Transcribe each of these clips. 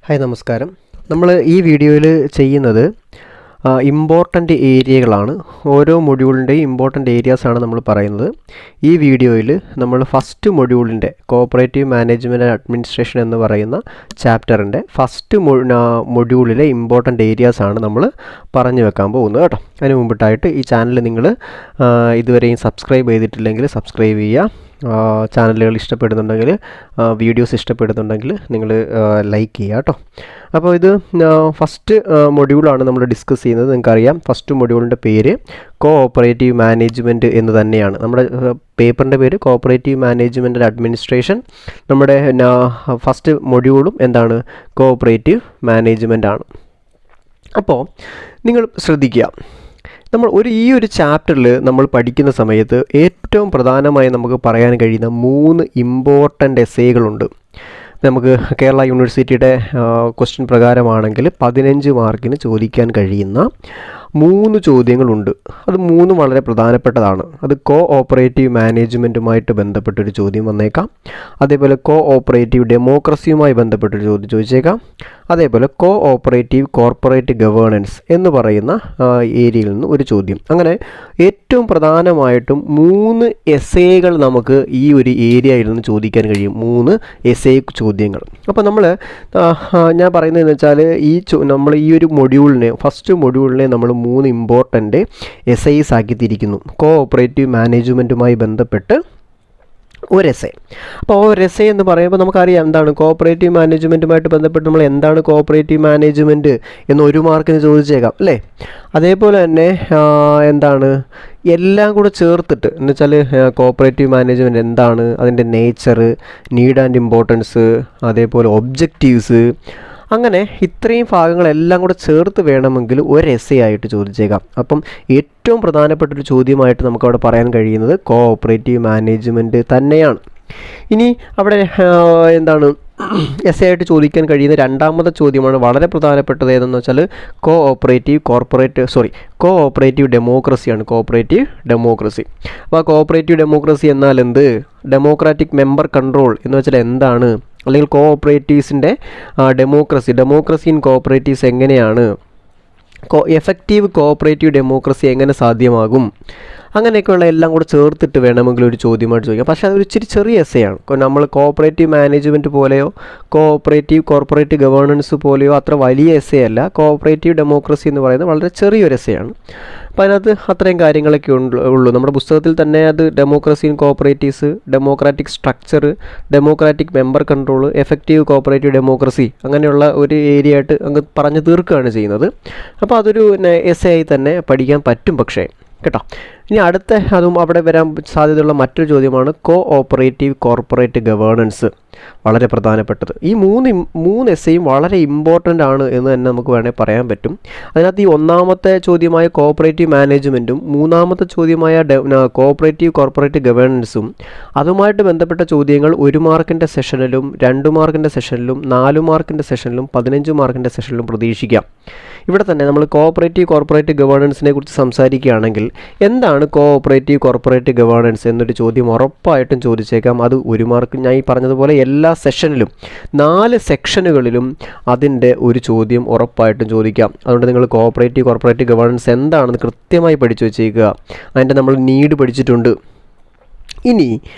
Hi നമസ്കാരം. നമ്മൾ ഈ വീഡിയോയിൽ ചെയ്യുന്നത് ഇമ്പോർട്ടൻ്റ് ഏരിയകളാണ്. ഓരോ മൊഡ്യൂളിൻ്റെയും ഇമ്പോർട്ടൻ്റ് ഏരിയാസാണ് നമ്മൾ പറയുന്നത്. ഈ വീഡിയോയിൽ നമ്മൾ ഫസ്റ്റ് മൊഡ്യൂളിൻ്റെ കോഓപ്പറേറ്റീവ് മാനേജ്മെൻറ്റ് ആൻഡ് അഡ്മിനിസ്ട്രേഷൻ എന്ന് പറയുന്ന ചാപ്റ്ററിൻ്റെ ഫസ്റ്റ് മൊഡ്യൂളിലെ ഇമ്പോർട്ടൻ്റ് ഏരിയാസാണ് നമ്മൾ പറഞ്ഞു വെക്കാൻ പോകുന്നത് കേട്ടോ. അതിന് മുമ്പിട്ടായിട്ട് ഈ ചാനൽ നിങ്ങൾ ഇതുവരെയും സബ്സ്ക്രൈബ് ചെയ്തിട്ടില്ലെങ്കിൽ സബ്സ്ക്രൈബ് ചെയ്യുക. ചാനലുകൾ ഇഷ്ടപ്പെടുന്നുണ്ടെങ്കിൽ വീഡിയോസ് ഇഷ്ടപ്പെടുന്നുണ്ടെങ്കിൽ നിങ്ങൾ ലൈക്ക് ചെയ്യുക കേട്ടോ. അപ്പോൾ ഇത് ഫസ്റ്റ് മൊഡ്യൂളാണ് നമ്മൾ ഡിസ്കസ് ചെയ്യുന്നത്. നിങ്ങൾക്കറിയാം ഫസ്റ്റ് മൊഡ്യൂളിൻ്റെ പേര് കോഓപ്പറേറ്റീവ് മാനേജ്മെൻറ്റ് എന്ന് തന്നെയാണ്. നമ്മുടെ പേപ്പറിൻ്റെ പേര് കോഓപ്പറേറ്റീവ് മാനേജ്മെൻറ്റ് ആൻഡ് അഡ്മിനിസ്ട്രേഷൻ. നമ്മുടെ ഫസ്റ്റ് മൊഡ്യൂളും എന്താണ്? കോഓപ്പറേറ്റീവ് മാനേജ്മെൻ്റ് ആണ്. അപ്പോൾ നിങ്ങൾ ശ്രദ്ധിക്കുക, നമ്മൾ ഈ ഒരു ചാപ്റ്ററിൽ നമ്മൾ പഠിക്കുന്ന സമയത്ത് ഏറ്റവും പ്രധാനമായി നമുക്ക് പറയാൻ കഴിയുന്ന 3 ഇമ്പോർട്ടൻ്റ് എസ്സേകളുണ്ട്. നമുക്ക് കേരള യൂണിവേഴ്സിറ്റിയുടെ ക്വസ്റ്റ്യൻ പ്രകാരമാണെങ്കിൽ 15 മാർക്കിന് ചോദിക്കാൻ കഴിയുന്ന 3 ചോദ്യങ്ങളുണ്ട്. അത് 3 വളരെ പ്രധാനപ്പെട്ടതാണ്. അത് കോഓപ്പറേറ്റീവ് മാനേജ്മെൻറ്റുമായിട്ട് ബന്ധപ്പെട്ടൊരു ചോദ്യം വന്നേക്കാം. അതേപോലെ കോഓപ്പറേറ്റീവ് ഡെമോക്രസിയുമായി ബന്ധപ്പെട്ടൊരു ചോദ്യം ചോദിച്ചേക്കാം. അതേപോലെ കോഓപ്പറേറ്റീവ് കോർപ്പറേറ്റ് ഗവേണൻസ് എന്ന് പറയുന്ന ഏരിയയിൽ നിന്ന് ഒരു ചോദ്യം. അങ്ങനെ ഏറ്റവും പ്രധാനമായിട്ടും 3 എസ്സേകൾ നമുക്ക് ഈ ഒരു ഏരിയയിൽ നിന്ന് ചോദിക്കാൻ കഴിയും. 3 എസ്സേ ചോദ്യങ്ങൾ. അപ്പോൾ ഞാൻ പറയുന്നതെന്ന് വെച്ചാൽ നമ്മൾ ഈ ഒരു മൊഡ്യൂളിനെ ഫസ്റ്റ് മൊഡ്യൂളിനെ നമ്മൾ 3 ഇമ്പോർട്ടൻ്റ് എസ്സേസ് ആക്കി തിരിക്കുന്നു. കോഓപ്പറേറ്റീവ് മാനേജ്മെൻറ്റുമായി ബന്ധപ്പെട്ട് ഒരു എസ്സേ. അപ്പോൾ ഒരു എസ്സേ എന്ന് പറയുമ്പോൾ നമുക്കറിയാം എന്താണ് കോഓപ്പറേറ്റീവ് മാനേജ്മെൻറ്റുമായിട്ട് ബന്ധപ്പെട്ട് നമ്മൾ എന്താണ് കോഓപ്പറേറ്റീവ് മാനേജ്മെൻറ്റ് എന്ന് 1 മാർക്കിന് ചോദിച്ചേക്കാം അല്ലേ. അതേപോലെ തന്നെ എന്താണ് എല്ലാം കൂടെ ചേർത്തിട്ട് എന്ന് വെച്ചാൽ കോഓപ്പറേറ്റീവ് മാനേജ്മെൻറ്റ് എന്താണ്, അതിൻ്റെ നേച്ചർ, നീഡ് ആൻഡ് ഇമ്പോർട്ടൻസ്, അതേപോലെ ഒബ്ജക്റ്റീവ്സ്, അങ്ങനെ ഇത്രയും ഭാഗങ്ങളെല്ലാം കൂടെ ചേർത്ത് വേണമെങ്കിൽ ഒരു എസ്സേ ആയിട്ട് ചോദിച്ചേക്കാം. അപ്പം ഏറ്റവും പ്രധാനപ്പെട്ടൊരു ചോദ്യമായിട്ട് നമുക്കവിടെ പറയാൻ കഴിയുന്നത് കോഓപ്പറേറ്റീവ് മാനേജ്മെൻറ്റ് തന്നെയാണ്. ഇനി അവിടെ എന്താണ് എസ്സേ ആയിട്ട് ചോദിക്കാൻ കഴിയുന്ന രണ്ടാമത്തെ ചോദ്യമാണ് വളരെ പ്രധാനപ്പെട്ടത്. ഏതെന്ന് വെച്ചാൽ കോഓപ്പറേറ്റീവ് ഡെമോക്രസിയാണ്. Cooperative democracy. അപ്പോൾ ആ കോഓപ്പറേറ്റീവ് ഡെമോക്രസി എന്നാൽ എന്ത്? ഡെമോക്രാറ്റിക് മെമ്പർ കൺട്രോൾ എന്ന് വെച്ചാൽ എന്താണ്? അല്ലെങ്കിൽ കോഓപ്പറേറ്റീവ്സിൻ്റെ ഡെമോക്രസി ഇൻ കോഓപ്പറേറ്റീവ്സ് എങ്ങനെയാണ്? എഫക്റ്റീവ് കോഓപ്പറേറ്റീവ് ഡെമോക്രസി എങ്ങനെ സാധ്യമാകും? അങ്ങനെയൊക്കെയുള്ള എല്ലാം കൂടെ ചേർത്തിട്ട് വേണമെങ്കിൽ ഒരു ചോദ്യമായിട്ട് ചോദിക്കാം. പക്ഷേ അതൊരു ഇച്ചിരി ചെറിയ എസ്സേയാണ്. നമ്മൾ കോഓപ്പറേറ്റീവ് മാനേജ്മെൻറ്റ് പോലെയോ കോർപ്പറേറ്റ് ഗവേണൻസ് പോലെയോ അത്ര വലിയ എസ്സേ അല്ല. കോഓപ്പറേറ്റീവ് ഡെമോക്രസി എന്ന് പറയുന്നത് വളരെ ചെറിയൊരു എസ്സേയാണ്. അപ്പോൾ അതിനകത്ത് അത്രയും കാര്യങ്ങളൊക്കെ ഉള്ളൂ. നമ്മുടെ പുസ്തകത്തിൽ തന്നെ അത് democracy in cooperatives, democratic structure, democratic member control, effective cooperative democracy അങ്ങനെയുള്ള ഒരു ഏരിയ ആയിട്ട് അങ്ങ് പറഞ്ഞു തീർക്കുകയാണ് ചെയ്യുന്നത്. അപ്പോൾ അതൊരു എസ്സേ ആയി തന്നെ പഠിക്കാൻ പറ്റും പക്ഷേ കേട്ടോ. ഇനി അതും അവിടെ വരാൻ സാധ്യതയുള്ള മറ്റൊരു ചോദ്യമാണ് കോഓപ്പറേറ്റീവ് കോർപ്പറേറ്റ് ഗവേണൻസ്. വളരെ പ്രധാനപ്പെട്ടത്. ഈ മൂന്ന് എസ്സേയും വളരെ ഇമ്പോർട്ടൻ്റ് ആണ് എന്ന് തന്നെ നമുക്ക് വേണമെങ്കിൽ പറയാൻ പറ്റും. അതിനകത്ത് ഈ ഒന്നാമത്തെ ചോദ്യമായ കോഓപ്പറേറ്റീവ് മാനേജ്മെൻറ്റും മൂന്നാമത്തെ ചോദ്യമായ കോഓപ്പറേറ്റീവ് കോർപ്പറേറ്റ് ഗവേണൻസും അതുമായിട്ട് ബന്ധപ്പെട്ട ചോദ്യങ്ങൾ 1 മാർക്കിൻ്റെ സെഷനിലും 2 മാർക്കിൻ്റെ സെഷനിലും 4 മാർക്കിൻ്റെ സെഷനിലും 15 മാർക്കിൻ്റെ സെഷനിലും പ്രതീക്ഷിക്കാം. ഇവിടെ തന്നെ നമ്മൾ കോഓപ്പറേറ്റീവ് കോർപ്പറേറ്റ് ഗവേണൻസിനെ കുറിച്ച് സംസാരിക്കുകയാണെങ്കിൽ എന്താണ് കോഓപ്പറേറ്റീവ് കോർപ്പറേറ്റ് ഗവേണൻസ് എന്നൊരു ചോദ്യം ഉറപ്പായിട്ടും ചോദിച്ചേക്കാം. അത് 1 മാർക്ക്. ഞാൻ ഈ പറഞ്ഞതുപോലെ എല്ലാ സെഷനിലും 4 സെക്ഷനുകളിലും അതിൻ്റെ ഒരു ചോദ്യം ഉറപ്പായിട്ടും ചോദിക്കാം. അതുകൊണ്ട് നിങ്ങൾ കോഓപ്പറേറ്റീവ് കോർപ്പറേറ്റ് ഗവേണൻസ് എന്താണെന്ന് കൃത്യമായി പഠിച്ചു വെച്ചേക്കുക. അതിൻ്റെ നമ്മൾ നീഡ് പഠിച്ചിട്ടുണ്ട്. ഇനി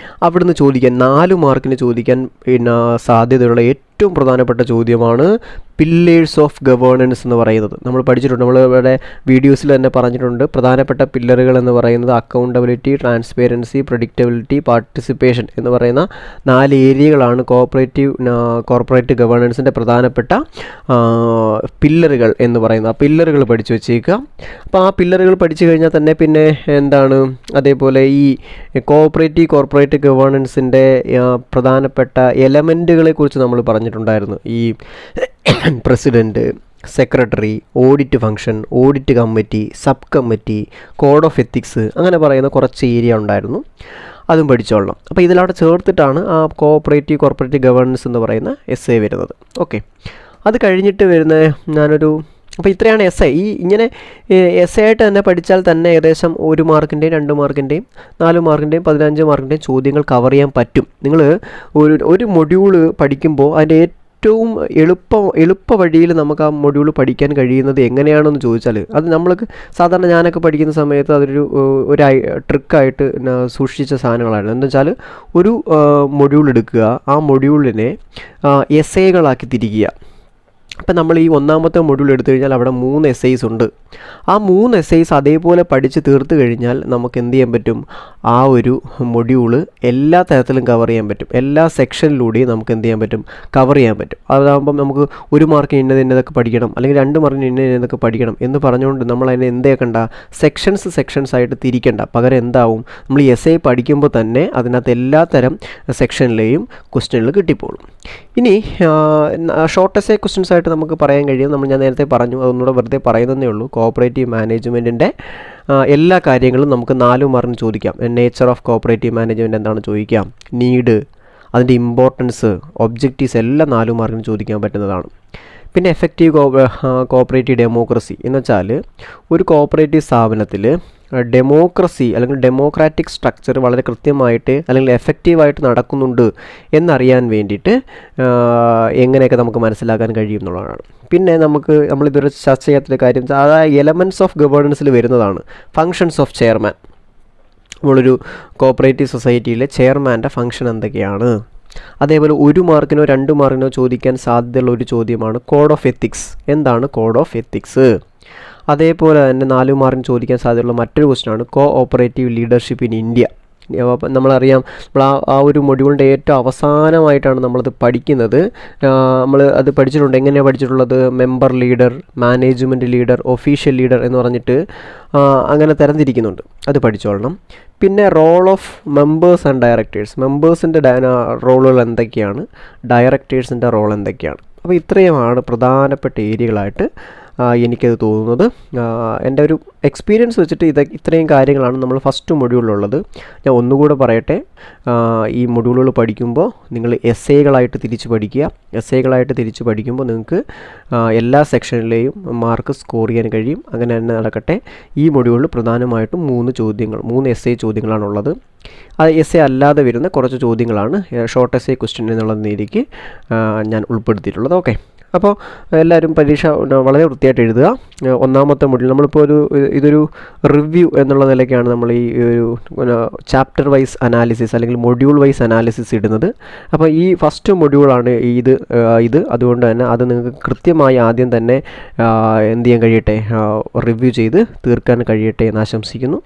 അവിടുന്ന് ചോദിക്കാൻ 4 മാർക്കിന് ചോദിക്കാൻ സാധ്യതയുള്ള ഏറ്റവും പ്രധാനപ്പെട്ട ചോദ്യമാണ് പില്ലേഴ്സ് ഓഫ് ഗവേണൻസ് എന്ന് പറയുന്നത്. നമ്മൾ പഠിച്ചിട്ടുണ്ട്, നമ്മൾ ഇവിടെ വീഡിയോസിൽ തന്നെ പറഞ്ഞിട്ടുണ്ട്. പ്രധാനപ്പെട്ട പില്ലറുകൾ എന്ന് പറയുന്നത് അക്കൗണ്ടബിലിറ്റി, ട്രാൻസ്പെറൻസി, പ്രെഡിക്റ്റബിലിറ്റി, പാർട്ടിസിപ്പേഷൻ എന്ന് പറയുന്ന 4 ഏരിയകളാണ് കോർപ്പറേറ്റ് ഗവേണൻസിൻ്റെ പ്രധാനപ്പെട്ട പില്ലറുകൾ എന്ന് പറയുന്നത്. ആ പില്ലറുകൾ പഠിച്ചു വെച്ചേക്കുക. അപ്പോൾ ആ പില്ലറുകൾ പഠിച്ചു കഴിഞ്ഞാൽ തന്നെ പിന്നെ എന്താണ്, അതേപോലെ ഈ കോർപ്പറേറ്റ് ഗവേണൻസിൻ്റെ പ്രധാനപ്പെട്ട എലമെൻറ്റുകളെ കുറിച്ച് നമ്മൾ പറഞ്ഞിട്ടുണ്ടായിരുന്നു. ഈ president, secretary, audit function, audit committee, sub committee, code of ethics, അങ്ങനെ പറയുന്ന കുറച്ച് ഏരിയ ഉണ്ടായിരുന്നു. അതും പഠിച്ചോളണം. അപ്പോൾ ഇതിലവിടെ ചേർത്തിട്ടാണ് ആ കോർപ്പറേറ്റ് ഗവേണൻസ് എന്ന് പറയുന്ന എസ്സേ വരുന്നത്. ഓക്കെ, അത് കഴിഞ്ഞിട്ട് വരുന്ന അപ്പോൾ ഇത്രയാണ് എസ്സേ. ഇങ്ങനെ എസ്സേ ആയിട്ട് തന്നെ പഠിച്ചാൽ തന്നെ ഏകദേശം 1 മാർക്കിൻ്റെയും 2 മാർക്കിൻ്റെയും 4 മാർക്കിൻ്റെയും 15 മാർക്കിൻ്റെയും ചോദ്യങ്ങൾ കവർ ചെയ്യാൻ പറ്റും. നിങ്ങൾ ഒരു മൊഡ്യൂള് പഠിക്കുമ്പോൾ അതിൻ്റെ ഏറ്റവും എളുപ്പ വഴിയിൽ നമുക്ക് ആ മൊഡ്യൂൾ പഠിക്കാൻ കഴിയുന്നത് എങ്ങനെയാണെന്ന് ചോദിച്ചാൽ, അത് നമ്മൾക്ക് സാധാരണ ഞാനൊക്കെ പഠിക്കുന്ന സമയത്ത് അതൊരു ട്രിക്കായിട്ട് സൂക്ഷിച്ച സാധനങ്ങളായിരുന്നു. എന്താ വെച്ചാൽ ഒരു മൊഡ്യൂൾ എടുക്കുക, ആ മൊഡ്യൂളിനെ എസ്സേകളാക്കി തിരിക്കുക. അപ്പം നമ്മൾ ഈ ഒന്നാമത്തെ മൊഡ്യൂൾ എടുത്തു കഴിഞ്ഞാൽ അവിടെ 3 essays ഉണ്ട്. ആ 3 essays അതേപോലെ പഠിച്ച് തീർത്ത് കഴിഞ്ഞാൽ നമുക്ക് എന്ത് ചെയ്യാൻ പറ്റും, ആ ഒരു മൊഡ്യൂള് എല്ലാ തരത്തിലും കവർ ചെയ്യാൻ പറ്റും. എല്ലാ സെക്ഷനിലൂടെയും നമുക്ക് എന്ത് ചെയ്യാൻ പറ്റും, കവർ ചെയ്യാൻ പറ്റും. അതാകുമ്പം നമുക്ക് 1 മാർക്കിന് ഇന്നതൊക്കെ പഠിക്കണം, അല്ലെങ്കിൽ 2 മാർക്കിന് ഇന്നതൊക്കെ പഠിക്കണം എന്ന് പറഞ്ഞുകൊണ്ട് നമ്മൾ അതിനെ എന്തേക്കണ്ട, സെക്ഷൻസ് ആയിട്ട് തിരിക്കണ്ട. പകരം എന്താവും, നമ്മൾ ഈ എസ്സേ പഠിക്കുമ്പോൾ തന്നെ അതിനകത്ത് എല്ലാ തരം സെക്ഷനിലെയും ക്വസ്റ്റ്യനുകൾ കിട്ടിപ്പോളും. ഇനി ഷോർട്ട് എസ്സേ ക്വസ്റ്റ്യൻസ് ആയിട്ട് നമുക്ക് പറയാൻ കഴിയും. ഞാൻ നേരത്തെ പറഞ്ഞു, അതൊന്നുകൂടെ വെറുതെ പറയുന്നതേ ഉള്ളൂ. കോഓപ്പറേറ്റീവ് മാനേജ്മെൻറ്റിൻ്റെ എല്ലാ കാര്യങ്ങളും നമുക്ക് 4 മാർക്കിന് ചോദിക്കാം. നേച്ചർ ഓഫ് കോഓപ്പറേറ്റീവ് മാനേജ്മെൻറ്റ് എന്താണ് ചോദിക്കാം, നീഡ്, അതിൻ്റെ ഇമ്പോർട്ടൻസ്, ഒബ്ജക്റ്റീവ്സ് എല്ലാം 4 മാർക്കിന് ചോദിക്കാൻ പറ്റുന്നതാണ്. പിന്നെ എഫക്റ്റീവ് കോഓപ്പറേറ്റീവ് ഡെമോക്രസി എന്ന് വെച്ചാൽ ഒരു കോഓപ്പറേറ്റീവ് സ്ഥാപനത്തിൽ ഡെമോക്രസി അല്ലെങ്കിൽ ഡെമോക്രാറ്റിക് സ്ട്രക്ചർ വളരെ കൃത്യമായിട്ട് അല്ലെങ്കിൽ എഫക്റ്റീവായിട്ട് നടക്കുന്നുണ്ട് എന്നറിയാൻ വേണ്ടിയിട്ട് എങ്ങനെയൊക്കെ നമുക്ക് മനസ്സിലാക്കാൻ കഴിയും എന്നുള്ളതാണ്. പിന്നെ നമ്മളിതുവരെ ചർച്ച ചെയ്യാത്തൊരു കാര്യം, അതായത് എലമെൻറ്റ്സ് ഓഫ് ഗവേണൻസിൽ വരുന്നതാണ് ഫങ്ഷൻസ് ഓഫ് ചെയർമാൻ. നമ്മളൊരു കോഓപ്പറേറ്റീവ് സൊസൈറ്റിയിലെ ചെയർമാൻ്റെ ഫങ്ഷൻ എന്തൊക്കെയാണ്. അതേപോലെ 1 മാർക്കിനോ 2 മാർക്കിനോ ചോദിക്കാൻ സാധ്യതയുള്ള ഒരു ചോദ്യമാണ് കോഡ് ഓഫ് എത്തിക്സ്. എന്താണ് കോഡ് ഓഫ് എത്തിക്സ്? അതേപോലെ തന്നെ 4 മാർക്കിന് ചോദിക്കാൻ സാധ്യതയുള്ള മറ്റൊരു ക്വസ്റ്റ്യനാണ് കോഓപ്പറേറ്റീവ് ലീഡർഷിപ്പ് ഇൻ ഇന്ത്യ. നമ്മളറിയാം, നമ്മൾ ആ ഒരു മൊഡ്യൂളിൻ്റെ ഏറ്റവും അവസാനമായിട്ടാണ് നമ്മളത് പഠിക്കുന്നത്. നമ്മൾ അത് പഠിച്ചിട്ടുണ്ട്. എങ്ങനെയാണ് പഠിച്ചിട്ടുള്ളത്? Member leader, management leader, official leader എന്ന് പറഞ്ഞിട്ട് അങ്ങനെ തരംതിരിക്കുന്നുണ്ട്. അത് പഠിച്ചോളണം. പിന്നെ role of members and directors, മെമ്പേഴ്സിൻ്റെ റോളുകൾ എന്തൊക്കെയാണ്, ഡയറക്ടേഴ്സിൻ്റെ റോൾ എന്തൊക്കെയാണ്. അപ്പോൾ ഇത്രയുമാണ് പ്രധാനപ്പെട്ട ഏരിയകളായിട്ട് എനിക്കത് തോന്നുന്നത്. എൻ്റെ ഒരു എക്സ്പീരിയൻസ് വെച്ചിട്ട് ഇത്രയും കാര്യങ്ങളാണ് നമ്മൾ ഫസ്റ്റ് മൊഡ്യൂളിലുള്ളത്. ഞാൻ ഒന്നുകൂടെ പറയട്ടെ, ഈ മൊഡ്യൂളുകൾ പഠിക്കുമ്പോൾ നിങ്ങൾ എസ്സേകളായിട്ട് തിരിച്ച് പഠിക്കുക. എസ്സേകളായിട്ട് തിരിച്ച് പഠിക്കുമ്പോൾ നിങ്ങൾക്ക് എല്ലാ സെക്ഷനിലെയും മാർക്ക് സ്കോർ ചെയ്യാൻ കഴിയും. അങ്ങനെ തന്നെ നടക്കട്ടെ. ഈ മൊഡ്യൂളിൽ പ്രധാനമായിട്ടും 3 എസ്സേ ചോദ്യങ്ങളാണുള്ളത്. അത് എസ്സേ അല്ലാതെ വരുന്ന കുറച്ച് ചോദ്യങ്ങളാണ് ഷോർട്ട് എസ്സേ ക്വസ്റ്റ്യൻ എന്നുള്ള രീതിക്ക് ഞാൻ ഉൾപ്പെടുത്തിയിട്ടുള്ളത്. ഓക്കെ, അപ്പോൾ എല്ലാവരും പരീക്ഷ വളരെ വൃത്തിയായിട്ട് എഴുതുക. ഒന്നാമത്തെ മൊഡ്യൂൾ നമ്മളിപ്പോൾ ഇതൊരു റിവ്യൂ എന്നുള്ള നിലയ്ക്കാണ് നമ്മൾ ഈ ഒരു ചാപ്റ്റർ വൈസ് അനാലിസിസ് അല്ലെങ്കിൽ മൊഡ്യൂൾ വൈസ് അനാലിസിസ് ഇടുന്നത്. അപ്പോൾ ഈ ഫസ്റ്റ് മൊഡ്യൂളാണ് ഇത് അതുകൊണ്ട് തന്നെ അത് നിങ്ങൾക്ക് കൃത്യമായി ആദ്യം തന്നെ എന്ത് ചെയ്യാൻ കഴിയട്ടെ, റിവ്യൂ ചെയ്ത് തീർക്കാൻ കഴിയട്ടെ എന്ന് ആശംസിക്കുന്നു.